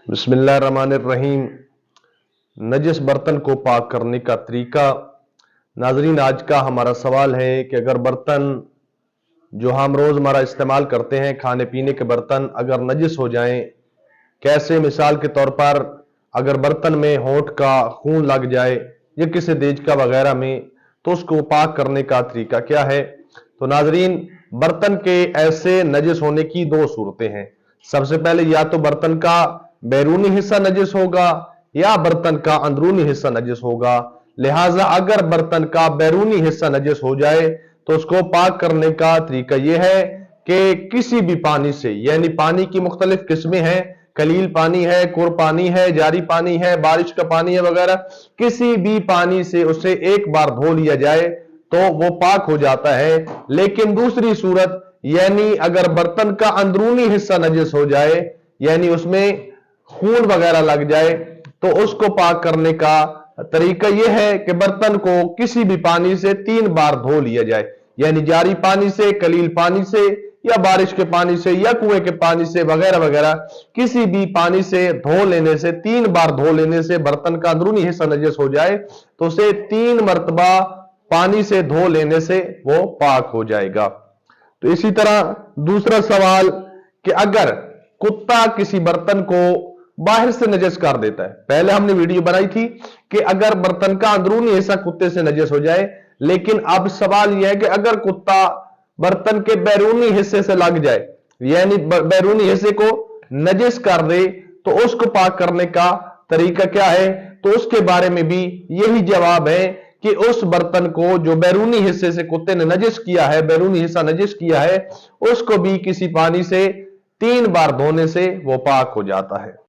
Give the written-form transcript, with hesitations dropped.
बिस्मिल्लाहिर्रहमानिर्रहीम। नजस बर्तन को पाक करने का तरीका। नाजरीन, आज का हमारा सवाल है कि अगर बर्तन जो हम रोजमर्रा इस्तेमाल करते हैं, खाने पीने के बर्तन अगर नजस हो जाएं, कैसे? मिसाल के तौर पर अगर बर्तन में होंठ का खून लग जाए या किसी देजका वगैरह में, तो उसको पाक करने का तरीका क्या है? तो नाजरीन, बर्तन के ऐसे नजस होने की दो सूरतें हैं। सबसे पहले या तो बर्तन का बैरूनी हिस्सा नजस होगा या बर्तन का अंदरूनी हिस्सा नजस होगा। लिहाजा अगर बर्तन का बैरूनी हिस्सा नजस हो जाए तो उसको पाक करने का तरीका यह है कि किसी भी पानी से, यानी पानी की मुख्तलिफ किस्में हैं, कलील पानी है, कुर पानी है, जारी पानी है, बारिश का पानी है वगैरह, किसी भी पानी से उसे एक बार धो लिया जाए तो वो पाक हो जाता है। लेकिन दूसरी सूरत, यानी अगर बर्तन का अंदरूनी हिस्सा नजस हो जाए, यानी उसमें खून वगैरह लग जाए, तो उसको पाक करने का तरीका यह है कि बर्तन को किसी भी पानी से 3 बार धो लिया जाए, यानी जारी पानी से, कलील पानी से, या बारिश के पानी से, या कुएं के पानी से वगैरह वगैरह, किसी भी पानी से धो लेने से, 3 बार धो लेने से बर्तन का अंदरूनी हिस्सा नजस हो जाए तो उसे 3 मरतबा पानी से धो लेने से वो पाक हो जाएगा। तो इसी तरह दूसरा सवाल कि अगर कुत्ता किसी बर्तन को बाहर से नजस कर देता है, पहले हमने वीडियो बनाई थी कि अगर बर्तन का अंदरूनी हिस्सा कुत्ते से नजस हो जाए, लेकिन अब सवाल यह है कि अगर कुत्ता बर्तन के बैरूनी हिस्से से लग जाए, यानी बैरूनी हिस्से को नजस कर दे, तो उसको पाक करने का तरीका क्या है? तो उसके बारे में भी यही जवाब है कि उस बर्तन को जो बैरूनी हिस्से से कुत्ते ने नजस किया है, बैरूनी हिस्सा नजस किया है, उसको भी किसी पानी से 3 बार धोने से वो पाक हो जाता है।